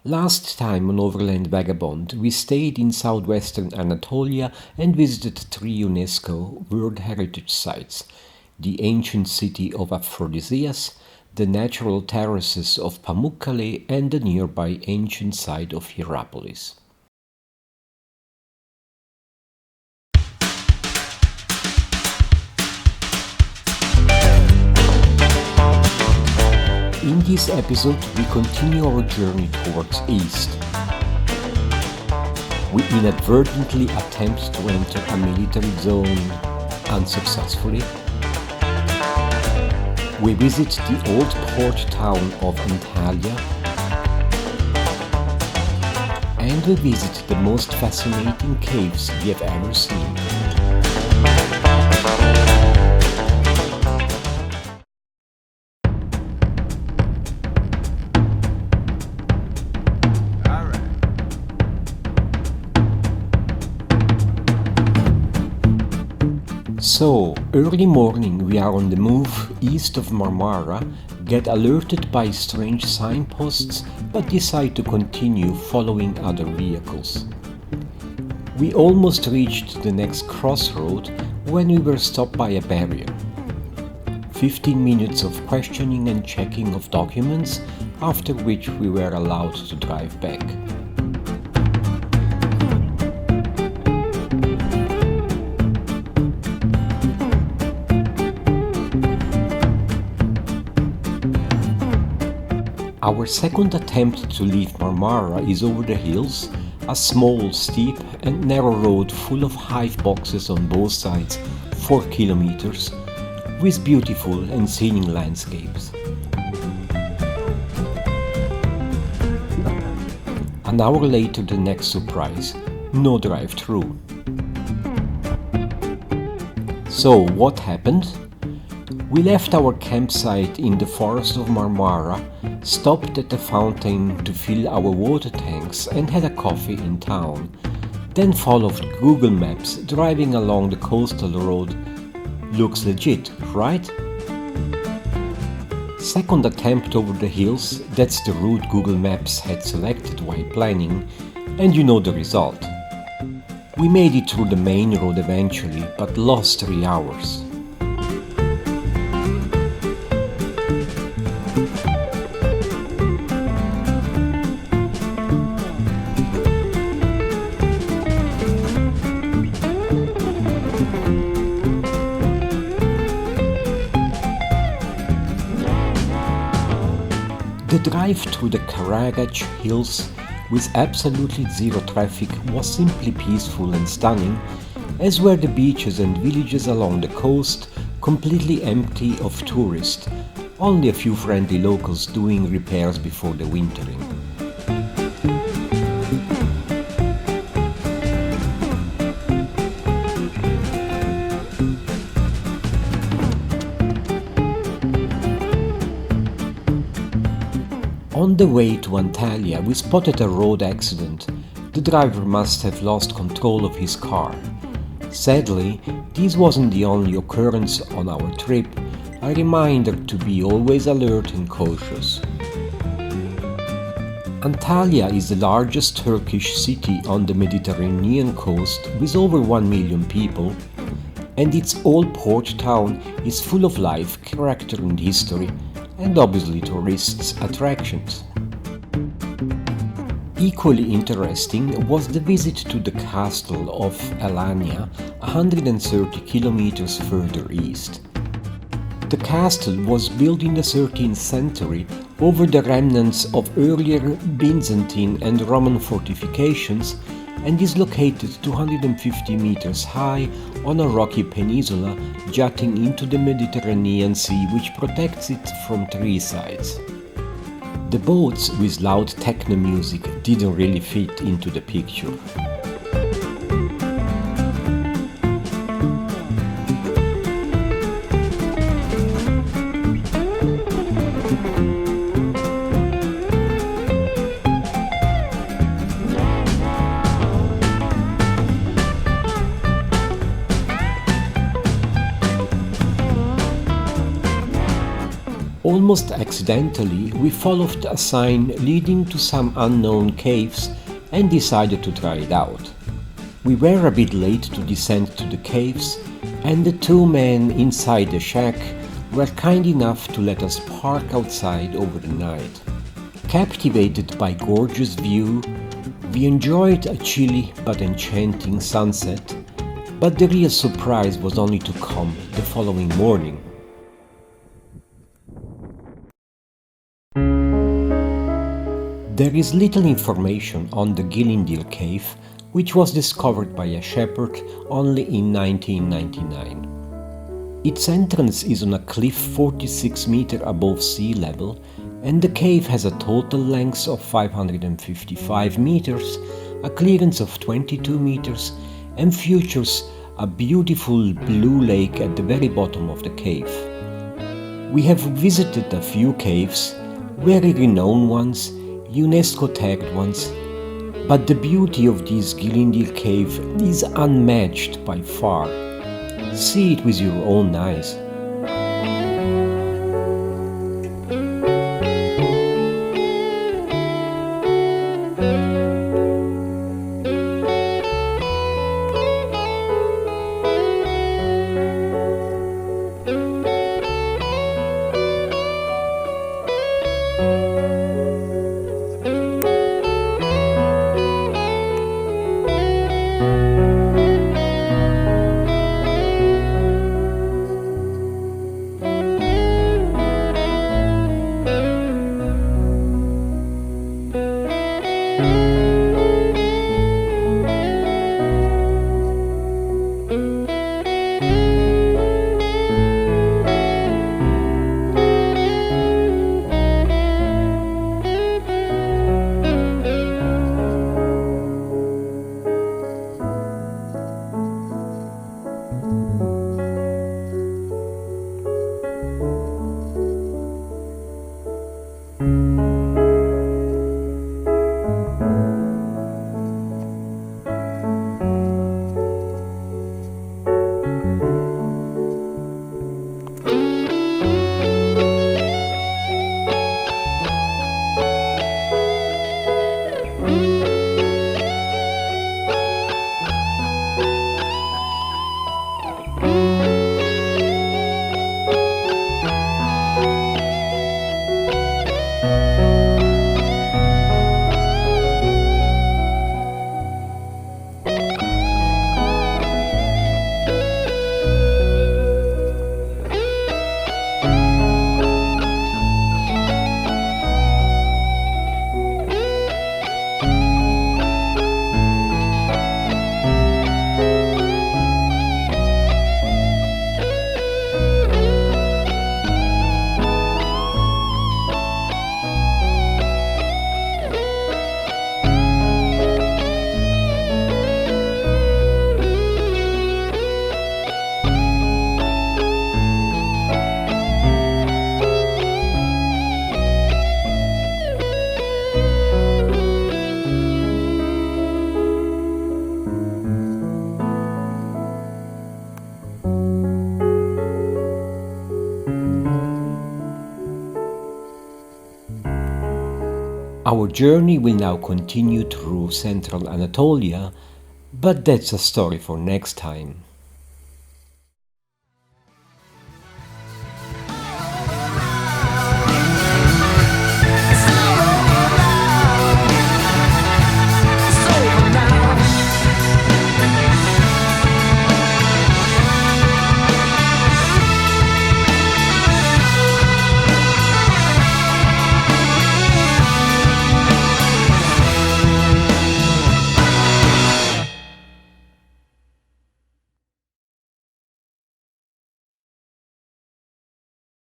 Last time on Overland Vagabond, we stayed in southwestern Anatolia and visited three UNESCO World Heritage Sites: the ancient city of Aphrodisias, the natural terraces of Pamukkale, and the nearby ancient site of Hierapolis. In this episode, we continue our journey towards east. We inadvertently attempt to enter a military zone unsuccessfully. We visit the old port town of Antalya. And we visit the most fascinating caves we have ever seen. So, early morning we are on the move east of Marmara, get alerted by strange signposts, but decide to continue following other vehicles. We almost reached the next crossroad when we were stopped by a barrier. 15 minutes of questioning and checking of documents, after which we were allowed to drive back. Our second attempt to leave Marmara is over the hills, a small, steep and narrow road full of hive boxes on both sides, 4 kilometers, with beautiful and scenic landscapes. An hour later, the next surprise: no drive-through. So what happened? We left our campsite in the forest of Marmara, stopped at the fountain to fill our water tanks and had a coffee in town. Then followed Google Maps driving along the coastal road. Looks legit, right? Second attempt over the hills, that's the route Google Maps had selected while planning, and you know the result. We made it through the main road eventually, but lost 3 hours. The drive through the Karagach Hills with absolutely zero traffic was simply peaceful and stunning, as were the beaches and villages along the coast, completely empty of tourists, only a few friendly locals doing repairs before the wintering. On the way to Antalya, we spotted a road accident. The driver must have lost control of his car. Sadly, this wasn't the only occurrence on our trip, a reminder to be always alert and cautious. Antalya is the largest Turkish city on the Mediterranean coast with over 1 million people, and its old port town is full of life, character and history, and obviously tourists' attractions. Equally interesting was the visit to the castle of Alanya, 130 kilometers further east. The castle was built in the 13th century over the remnants of earlier Byzantine and Roman fortifications and is located 250 meters high on a rocky peninsula jutting into the Mediterranean Sea, which protects it from 3 sides. The boats with loud techno music didn't really fit into the picture. Almost accidentally, we followed a sign leading to some unknown caves and decided to try it out. We were a bit late to descend to the caves, and the two men inside the shack were kind enough to let us park outside over the night. Captivated by gorgeous view, we enjoyed a chilly but enchanting sunset, but the real surprise was only to come the following morning. There is little information on the Gilindil cave, which was discovered by a shepherd only in 1999. Its entrance is on a cliff 46 meters above sea level, and the cave has a total length of 555 meters, a clearance of 22 meters, and features a beautiful blue lake at the very bottom of the cave. We have visited a few caves, very renowned ones, UNESCO tagged ones, but the beauty of this Gilindil cave is unmatched by far. See it with your own eyes. Our journey will now continue through central Anatolia, but that's a story for next time.